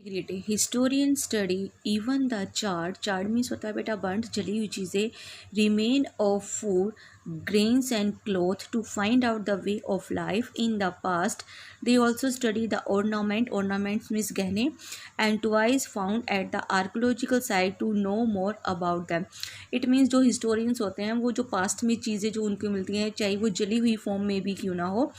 Integrity historian study even the chart means होता है बेटा बर्nt जली हुई चीज़ें remain of food grains and cloth to find out the way of life in the past. They also study the ornaments means गहने and toys found at the archaeological site to know more about them. It means जो historians होते हैं वो जो past में चीज़ें जो उनको मिलती हैं चाहे वो जली हुई फॉर्म में भी क्यों ना हो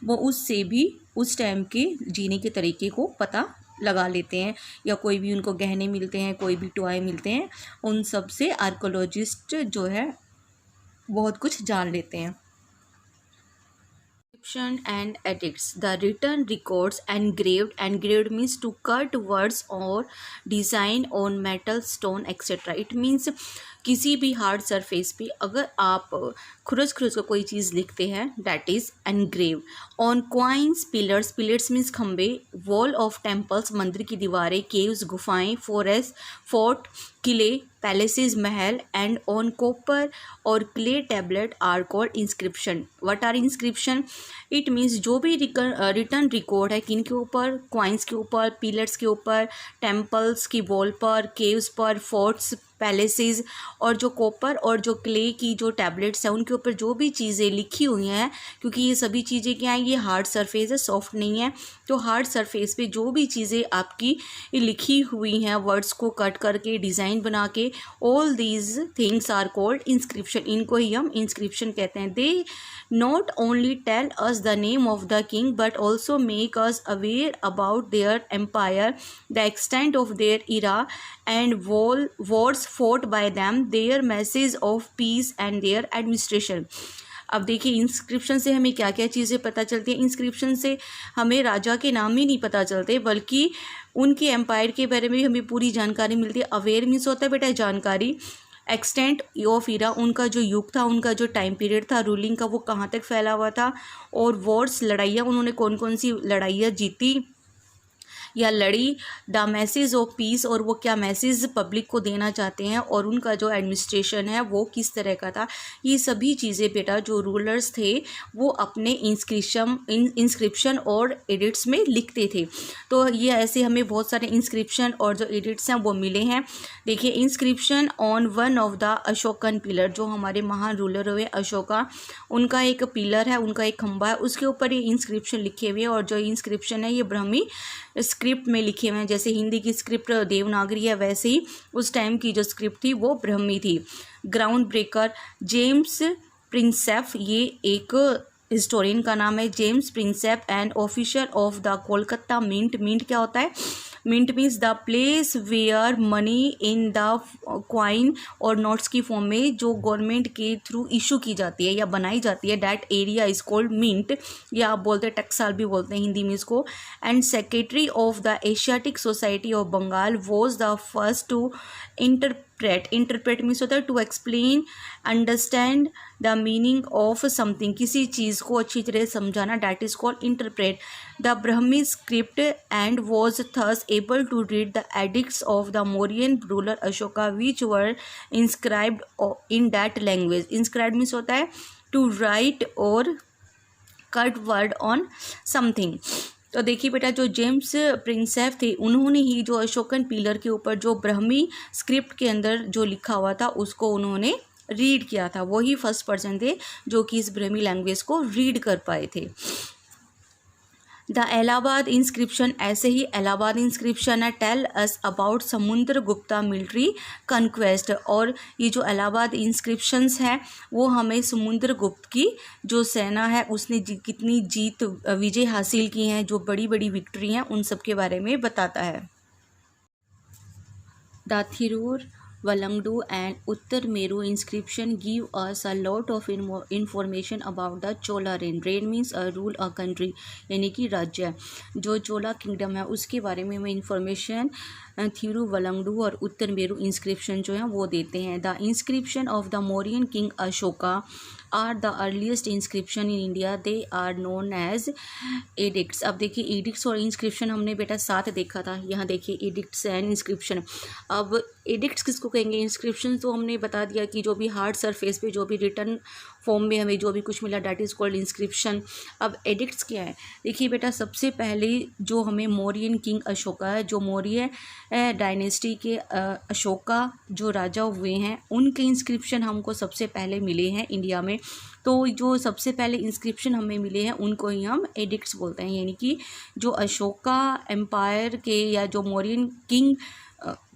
वो उससे भी उस टाइम के जीने के तरीके को पता लगा लेते हैं या कोई भी उनको गहने मिलते हैं कोई भी टॉय मिलते हैं उन सब से आर्कोलॉजिस्ट जो है बहुत कुछ जान लेते हैं। Inscription and edicts. The written records engraved means to cut words or design on metal, stone, etc. It means किसी भी हार्ड सरफेस पे अगर आप खुरच कर कोई चीज़ लिखते हैं that is engrave on coins pillars means खम्बे वॉल ऑफ टेम्पल्स मंदिर की दीवारें केव्स गुफाएं फॉरेस्ट फोर्ट किले पैलेसेस महल एंड ऑन कॉपर और clay tablet are called inscription. What are inscription? It means जो भी रिटर्न रिकॉर्ड है किन के ऊपर क्वाइंस के ऊपर पिलर्स के ऊपर टेम्पल्स की वॉल पर केव्स पर फोर्ट्स पैलेसेस और जो कॉपर और जो क्ले की जो टैबलेट्स हैं उनके ऊपर जो भी चीज़ें लिखी हुई हैं क्योंकि ये सभी चीज़ें क्या हैं ये हार्ड सरफेस है सॉफ्ट नहीं है तो हार्ड सरफेस पे जो भी चीज़ें आपकी लिखी हुई हैं वर्ड्स को कट करके डिज़ाइन बना के all these things are called inscription. इनको ही हम इंस्क्रिप्शन कहते हैं। They not only tell us the name of the king but also make us aware about their empire the extent of their era and wars fought by them, their message of peace and their administration. अब देखिए inscription से हमें क्या क्या चीज़ें पता चलती हैं। इंस्क्रिप्शन से हमें राजा के नाम ही नहीं पता चलते बल्कि उनके एम्पायर के बारे में भी हमें पूरी जानकारी मिलती है। अवेयर मीन्स होता है बेटा जानकारी, एक्सटेंट ऑफ इरा उनका जो युग था उनका जो टाइम पीरियड था रूलिंग का वो कहाँ तक फैला हुआ था और वॉर्स लड़ाइयाँ उन्होंने कौन कौन सी लड़ाइयाँ जीती या लड़ी, द मैसेज ऑफ पीस और वो क्या मैसेज पब्लिक को देना चाहते हैं और उनका जो एडमिनिस्ट्रेशन है वो किस तरह का था। ये सभी चीज़ें बेटा जो रूलर्स थे वो अपने इंस्क्रिप्शन और एडिट्स में लिखते थे। तो ये ऐसे हमें बहुत सारे इंस्क्रिप्शन और जो एडिट्स हैं वो मिले हैं। देखिए inscription on one of the Ashokan pillar जो हमारे महान रूलर हुए अशोका उनका एक पिलर है उनका एक खंबा है उसके ऊपर ये इंस्क्रिप्शन लिखे हुए हैं और जो इंस्क्रिप्शन है ये ब्राह्मी स्क्रिप्ट में लिखे हुए हैं। जैसे हिंदी की स्क्रिप्ट देवनागरी है वैसे ही उस टाइम की जो स्क्रिप्ट थी वो ब्राह्मी थी। ग्राउंड ब्रेकर जेम्स प्रिंसेप ये एक हिस्टोरियन का नाम है James Prinsep and officer of the Kolkata mint क्या होता है? Mint means the place where money in the coin और नोट्स की फॉर्म में जो गवर्नमेंट के थ्रू इशू की जाती है या बनाई जाती है that area is called mint या आप बोलते हैं टक्साल भी बोलते हैं हिंदी में इसको। And secretary of the Asiatic Society of Bengal was the first to interpret means होता है to explain understand the meaning of something किसी चीज़ को अच्छी तरह समझाना that is called interpret the Brahmi script and was thus able to read the edicts of the Mauryan ruler Ashoka which were inscribed in that language. Inscribed means होता है to write और cut word on something. तो देखिए बेटा जो James Prinsep थे उन्होंने ही जो अशोकन पिलर के ऊपर जो ब्राह्मी स्क्रिप्ट के अंदर जो लिखा हुआ था उसको उन्होंने रीड किया था। वही फर्स्ट पर्सन थे जो कि इस ब्राह्मी लैंग्वेज को रीड कर पाए थे। द इलाहाबाद इंस्क्रिप्शन ऐसे ही इलाहाबाद इंस्क्रिप्शन है टेल अस अबाउट समुद्र गुप्ता मिलिट्री कन्क्वेस्ट और ये जो इलाहाबाद इंस्क्रिप्शंस है वो हमें समुद्र गुप्त की जो सेना है उसने कितनी जीत विजय हासिल की हैं जो बड़ी बड़ी विक्ट्री हैं उन सब के बारे में बताता है। The Tirur Valandu and Uttar Meru inscription give us a lot of information about the Chola reign. Reign means a rule a country यानी कि राज्य। जो चोला किंगडम है उसके बारे में हमें इंफॉर्मेशन थिरुवलंगडू और उत्तर मेरू इंस्क्रिप्शन जो है वो देते हैं। The inscription of the Mauryan king Ashoka are the earliest inscription in India they are known as edicts. अब देखिए एडिक्ट्स और इंस्क्रिप्शन हमने बेटा साथ देखा था, यहाँ देखिए एडिक्ट्स एंड इंस्क्रिप्शन। अब एडिक्ट्स किसको कहेंगे? इंस्क्रिप्शन तो हमने बता दिया कि जो भी हार्ड सरफेस पे जो भी रिटर्न फॉर्म में हमें जो भी कुछ मिला, डैट इज़ कॉल्ड इंस्क्रिप्शन। अब एडिक्ट्स क्या है? देखिए बेटा, सबसे पहले जो हमें मौर्यन किंग अशोका है, जो मौर्य डायनेस्टी के अशोका जो राजा हुए हैं, उनके इंस्क्रिप्शन हमको सबसे पहले मिले हैं इंडिया में। तो जो सबसे पहले इंस्क्रिप्शन हमें मिले हैं उनको ही हम एडिक्ट्स बोलते हैं, यानी कि जो अशोका एम्पायर के या जो मौर्यन किंग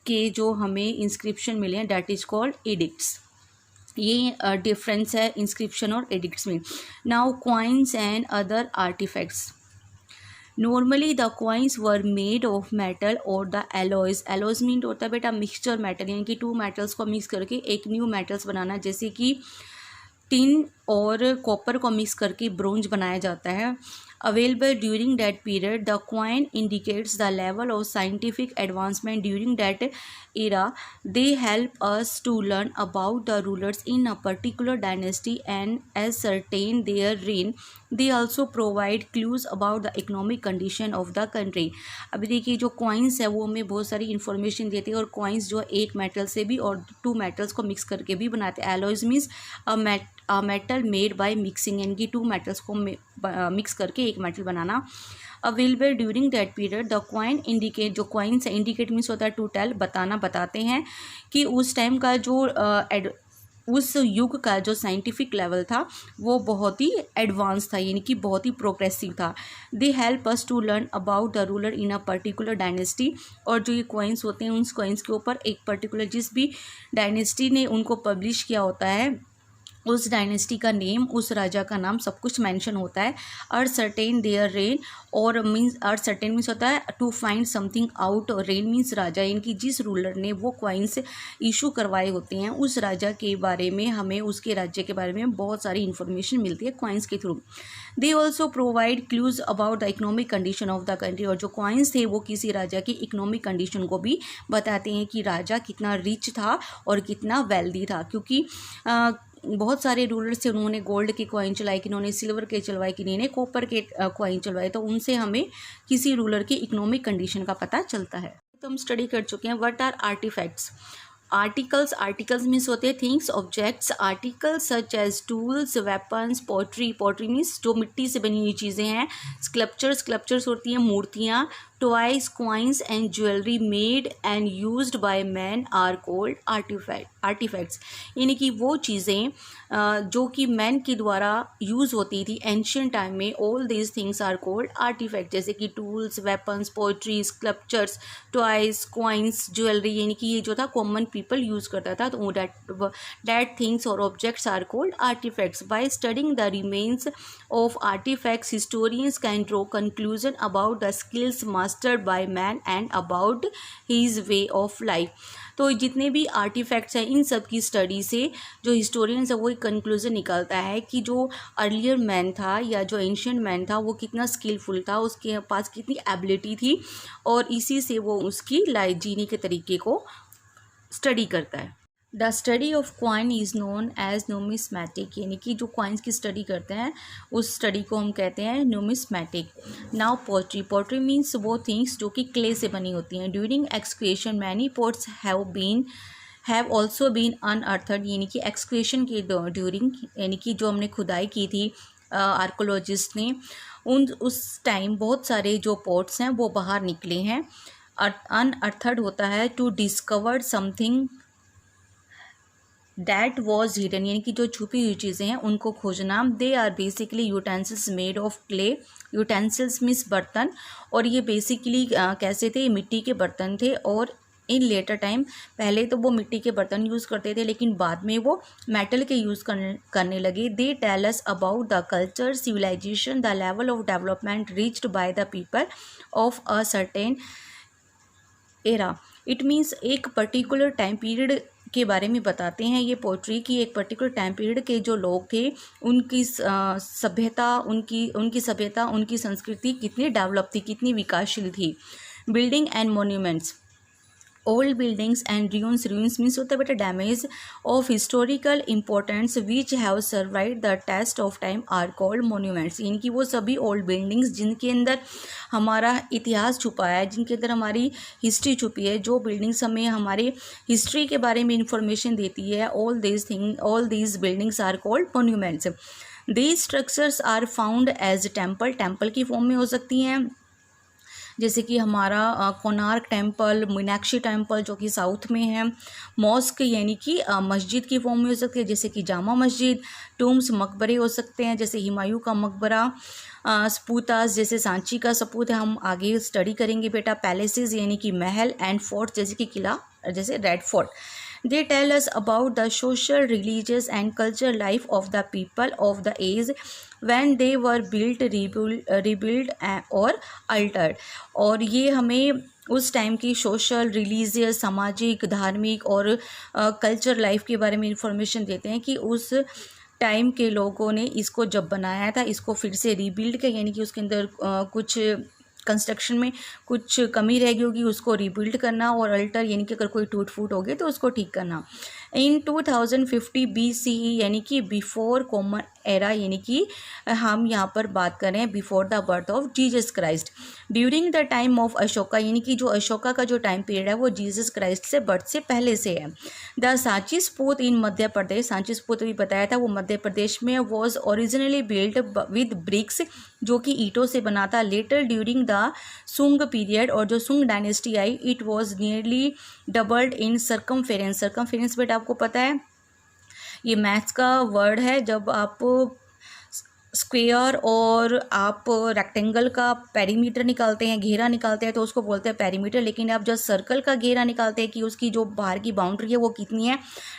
के जो हमें इंस्क्रिप्शन मिले हैं, डैट इज़ कॉल्ड एडिक्ट्स। ये डिफरेंस है इंस्क्रिप्शन और एडिक्ट्स में। Now coins and other artifacts. Normally the coins were made of metal और द एलॉयज। एलॉयज मीन होता है बेटा मिक्सचर मेटल, यानी कि टू मेटल्स को मिक्स करके एक न्यू मेटल्स बनाना, जैसे कि टिन और कॉपर को मिक्स करके ब्रोंज बनाया जाता है। Available during that period, the coin indicates the level of scientific advancement during that era. They help us to learn about the rulers in a particular dynasty and ascertain their reign. They also provide clues about the economic condition of the country. अभी देखिए जो coins है वो हमें बहुत सारी information देते हैं, और coins जो एक metal से भी और two metals को mix करके भी बनाते हैं। Alloys means a metal made by mixing, यानी कि टू मेटल्स को मिक्स करके एक metal banana. Available during that period the coin indicate. जो क्वाइंस है, इंडिकेट मीन्स होता है टू टेल, बताना, बताते हैं कि उस टाइम का जो उस युग का जो साइंटिफिक लेवल था वो बहुत ही एडवांस था, यानी कि बहुत ही प्रोग्रेसिव था। They help us to learn about the ruler in a particular dynasty. और जो ये कॉइन्स होते हैं, उन कॉइन्स के ऊपर एक पर्टिकुलर जिस भी डायनेस्टी ने उनको पब्लिश किया होता है, उस डायनेस्टी का नेम, उस राजा का नाम, सब कुछ मेंशन होता है। और सर्टेन देयर रेन, और मीन्स और सर्टेन मीन्स होता है to find something out. Reign means राजा, यानी कि जिस रूलर ने वो क्वाइंस इशू करवाए होते हैं, उस राजा के बारे में हमें, उसके राज्य के बारे में बहुत सारी इन्फॉर्मेशन मिलती है क्वाइंस के through. They also provide clues about the economic condition of the country. और जो क्वाइंस थे वो किसी राजा की इकोनॉमिक कंडीशन को भी बताते हैं कि राजा कितना रिच था और कितना वेल्दी था, क्योंकि बहुत सारे रूलर्स थे, उन्होंने गोल्ड के कॉइन चलाए, कि इन्होंने सिल्वर के चलवाए, कि इन्होंने कॉपर के कॉइन चलवाए, तो उनसे हमें किसी रूलर की इकोनॉमिक कंडीशन का पता चलता है। तो हम स्टडी कर चुके हैं what are artifacts. Articles, articles means होते हैं things, objects. Articles such as tools, weapons, pottery, pottery means जो मिट्टी से बनी हुई चीज़ें हैं। स्कल्पचर्स, स्कल्पचर्स होती हैं मूर्तियाँ। Toys, coins and jewellery made and used by man are called artifacts, यानी कि वो चीज़ें जो कि मैन के द्वारा यूज़ होती थी एंशियंट टाइम में, all these things are called artifact, जैसे कि tools, weapons, poetry, sculptures, toys, coins, jewellery, यानी कि ये जो था कॉमन पीपल यूज़ करता था, तो दैट थिंग्स और objects are called artifacts. By studying the remains of artifacts, historians can draw conclusion about the skills mastered by man and about his way of life. तो जितने भी artefacts हैं, इन सब की स्टडी से जो हिस्टोरियंस है वो एक कंक्लूजन निकालता है कि जो अर्लियर मैन था या जो एंशियंट मैन था वो कितना स्किलफुल था, उसके पास कितनी एबिलिटी थी, और इसी से वो उसकी लाइफ जीने के तरीके को स्टडी करता है। The study of coin is known as numismatic, यानी कि जो क्वाइंस की स्टडी करते हैं उस स्टडी को हम कहते हैं numismatic. Now pottery, pottery means वो थिंग्स जो कि क्ले से बनी होती हैं। During excavation many pots have also been unearthed, यानी कि एक्सक्वेशन के ड्यूरिंग, यानी कि जो हमने खुदाई की थी आर्कोलॉजिस्ट ने, उस टाइम बहुत सारे जो पोट्स हैं वो बाहर निकले हैं। अनअर्थड होता है to discover something that was hidden, यानी कि जो छुपी हुई चीज़ें हैं उनको खोजना। They are basically utensils made of clay, utensils means बर्तन, और ये बेसिकली कैसे थे, मिट्टी के बर्तन थे। और इन लेटर टाइम, पहले तो वो मिट्टी के बर्तन यूज़ करते थे, लेकिन बाद में वो मेटल के यूज़ करने लगे। They tell us about the culture, civilization, the level of development reached by the people of a certain era. It means एक पर्टिकुलर टाइम पीरियड के बारे में बताते हैं ये पोट्री, की एक पर्टिकुलर टाइम पीरियड के जो लोग थे उनकी सभ्यता, उनकी सभ्यता, उनकी संस्कृति कितनी डेवलप थी, कितनी विकासशील थी। Building and monuments, old buildings and ruins, ruins means होता है बेटा damage of historical importance which have survived the test of time are called monuments. यानी कि वो सभी ओल्ड बिल्डिंग्स जिनके अंदर हमारा इतिहास छुपा है, जिनके अंदर हमारी हिस्ट्री छुपी है, जो बिल्डिंग्स हमें हमारे हिस्ट्री के बारे में इंफॉर्मेशन देती है, all these buildings are called monuments. These structures are found as temple की फॉर्म में हो सकती हैं, जैसे कि हमारा कोणार्क टेम्पल, मीनाक्षी टेम्पल जो कि साउथ में है, मॉस्क यानी कि मस्जिद की फॉर्म में हो सकती है जैसे कि जामा मस्जिद, टूम्स मकबरे हो सकते हैं जैसे हुमायूं का मकबरा, सपूतास जैसे सांची का सपूत है, हम आगे स्टडी करेंगे बेटा, पैलेसेस यानी कि महल, एंड फोर्ट जैसे कि किला जैसे red fort. They tell us about the social, religious and cultural life of the people of the age when they were built, rebuilt or altered। और ये हमें उस टाइम की सोशल, रिलीजियस, सामाजिक, धार्मिक और कल्चर लाइफ के बारे में इंफॉर्मेशन देते हैं कि उस टाइम के लोगों ने इसको जब बनाया था, इसको फिर से रीबिल्ड किया, यानी कि उसके अंदर कुछ कंस्ट्रक्शन में कुछ कमी रह गई होगी, उसको रीबिल्ड करना, और अल्टर यानी कि अगर कोई टूट फूट हो गई तो उसको ठीक करना। इन 2050 BCE यानी कि बिफोर कॉमन एरा, यानी कि हम यहाँ पर बात करें before the birth of Jesus Christ, during the time of Ashoka, यानी कि जो अशोका का जो टाइम पीरियड है वो जीसस क्राइस्ट से बर्थ से पहले से है। द सांची स्तूप इन मध्य प्रदेश, सांची स्तूप भी बताया था वो मध्य प्रदेश में, was originally build with bricks, जो कि ईंटों से बना था। Later during the Sunga period, और जो सुंग डायनेस्टी आई, it was nearly doubled in circumference. Circumference बेटा आपको पता है ये मैथ्स का वर्ड है, जब आप स्क्वेयर और आप रेक्टेंगल का पेरीमीटर निकालते हैं, घेरा निकालते हैं तो उसको बोलते हैं पेरीमीटर, लेकिन आप जब सर्कल का घेरा निकालते हैं कि उसकी जो बाहर की बाउंड्री है वो कितनी है,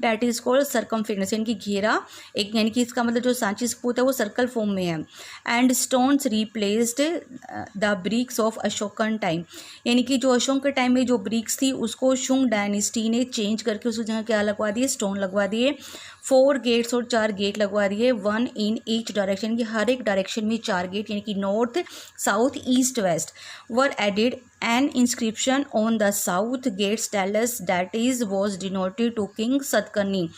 डैट इज़ कॉल्ड सर्कमफेरेंस, यानी कि घेरा एक, यानी कि इसका मतलब जो सांची स्तूप है वो सर्कल फॉर्म में है। And stones replaced the bricks of Ashokan time, यानी कि जो अशोक के टाइम में जो ब्रिक्स थी उसको शुंग डायनेस्टी ने चेंज करके उस जगह क्या लगवा दिए, स्टोन लगवा दिए। 4 गेट्स और 4 गेट लगवा दिए, 1 इन ईच डायरेक्शन, कि हर एक डायरेक्शन में 4 गेट, यानी कि north, south, east, west were added. An inscription on the south gates tell us that is was denoted to king Satakarni.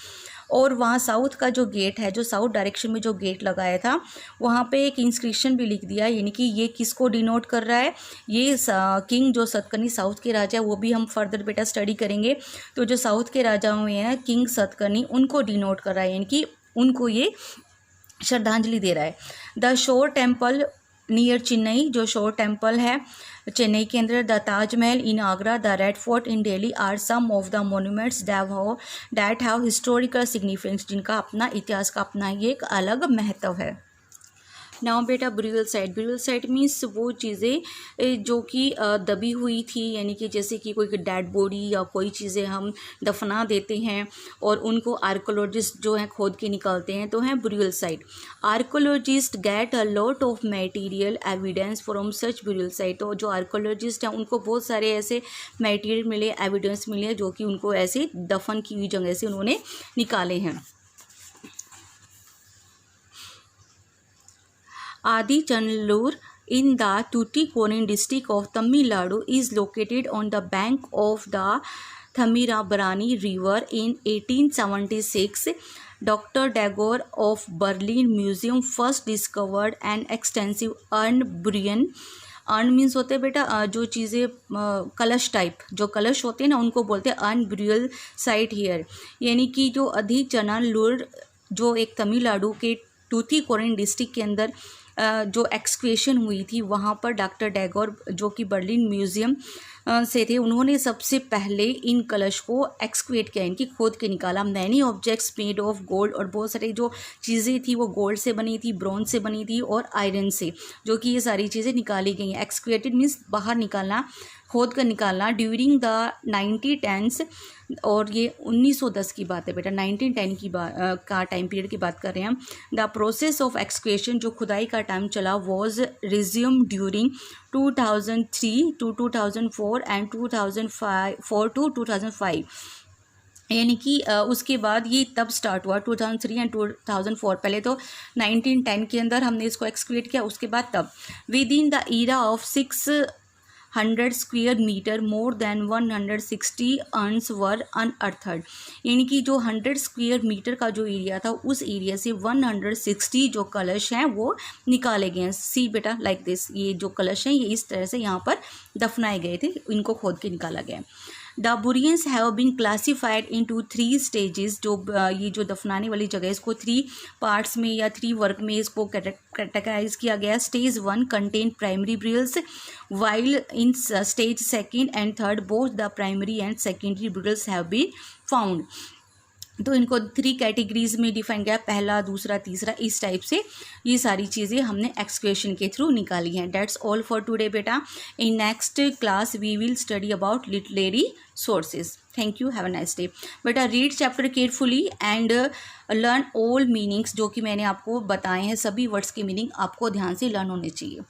और वहाँ साउथ का जो गेट है, जो साउथ डायरेक्शन में जो गेट लगाया था वहाँ पे एक इंस्क्रिप्शन भी लिख दिया, यानी कि ये किसको डिनोट कर रहा है, ये किंग जो सतकर्णी साउथ के राजा, वो भी हम फर्दर बेटा स्टडी करेंगे। तो जो साउथ के राजाओं में है किंग सतकर्णी, उनको डिनोट कर रहा है, यानी कि उनको ये श्रद्धांजलि दे रहा है। The shore temple near Chennai, जो शोर टेम्पल है चेन्नई के अंदर, the Taj Mahal in Agra, the red fort in Delhi are some of the monuments that have historical significance, जिनका अपना इतिहास का अपना ये एक अलग महत्व है। नाउ बेटा burial site, burial site means वो चीज़ें जो कि दबी हुई थी, यानी कि जैसे कि कोई डेड बॉडी या कोई चीज़ें हम दफना देते हैं और उनको आर्कोलॉजिस्ट जो हैं खोद के निकालते हैं, तो हैं burial site. Archaeologist get a lot of material evidence from such burial site, तो जो आर्कोलॉजिस्ट हैं उनको बहुत सारे ऐसे मटेरियल मिले, एविडेंस मिले जो कि उनको ऐसे दफन की हुई जगह से उन्होंने निकाले हैं। Adichanallur in the Tuticorin district of Tamil Nadu is located on the bank of the Thamirabarani River. In 1876, Dr. Dagor of Berlin Museum first discovered an extensive urn burial। Earn means होते हैं बेटा जो चीज़ें कलश type, जो कलश होते हैं ना उनको बोलते हैं अर्न ब्यूरियल साइट हियर, यानी कि जो आदिचनाल्लूर जो एक तमिलनाडु के टूथिकोरिन डिस्ट्रिक्ट के अंदर जो एक्सक्वेशन हुई थी वहाँ पर डॉक्टर डैगोर जो कि बर्लिन म्यूज़ियम से थे, उन्होंने सबसे पहले इन कलश को एक्सक्वेट किया, इनकी खोद के निकाला। Many objects made of gold, और बहुत सारी जो चीज़ें थी वो गोल्ड से बनी थी, ब्रॉन्ज से बनी थी और आयरन से, जो कि ये सारी चीज़ें निकाली गई हैं। एक्सक्वेटेड मीन्स बाहर निकालना, खोद कर निकालना। ड्यूरिंग द 1910s, और ये 1910 की बात है बेटा, 1910 की का टाइम पीरियड की बात कर रहे हैं हम। द प्रोसेस ऑफ एक्सक्वेशन, जो खुदाई का टाइम चला, was resume during 2003 to 2004 and 2004 to 2005, यानी कि उसके बाद ये तब स्टार्ट हुआ 2003 एंड 2004। पहले तो 1910 के अंदर हमने इसको एक्सक्वेट किया, उसके बाद तब within the era of 6 100 square metre more than 160 urns were unearthed, यानी कि जो 100 स्क्वायर मीटर का जो एरिया था उस एरिया से 160 जो कलश हैं वो निकाले गए हैं। सी बेटा लाइक दिस, ये जो कलश हैं ये इस तरह से यहाँ पर दफनाए गए थे, इनको खोद के निकाला गया। The burials have been classified into 3 stages, जो ये जो दफनाने वाली जगह है इसको 3 पार्ट्स में या 3 वर्ग में इसको कैटेगराइज किया गया। Stage 1 contain primary burials, while in stage 2 and 3 both the primary and secondary burials have been found. तो इनको 3 कैटेगरीज में डिफाइन किया, पहला, दूसरा, तीसरा, इस टाइप से ये सारी चीज़ें हमने एक्सक्वेशन के थ्रू निकाली हैं। दैट्स ऑल फॉर टुडे बेटा। In next class we will study about literary sources. Thank you, have a nice day. बेटा read chapter carefully and learn all meanings, जो कि मैंने आपको बताए हैं, सभी वर्ड्स के मीनिंग आपको ध्यान से लर्न होने चाहिए।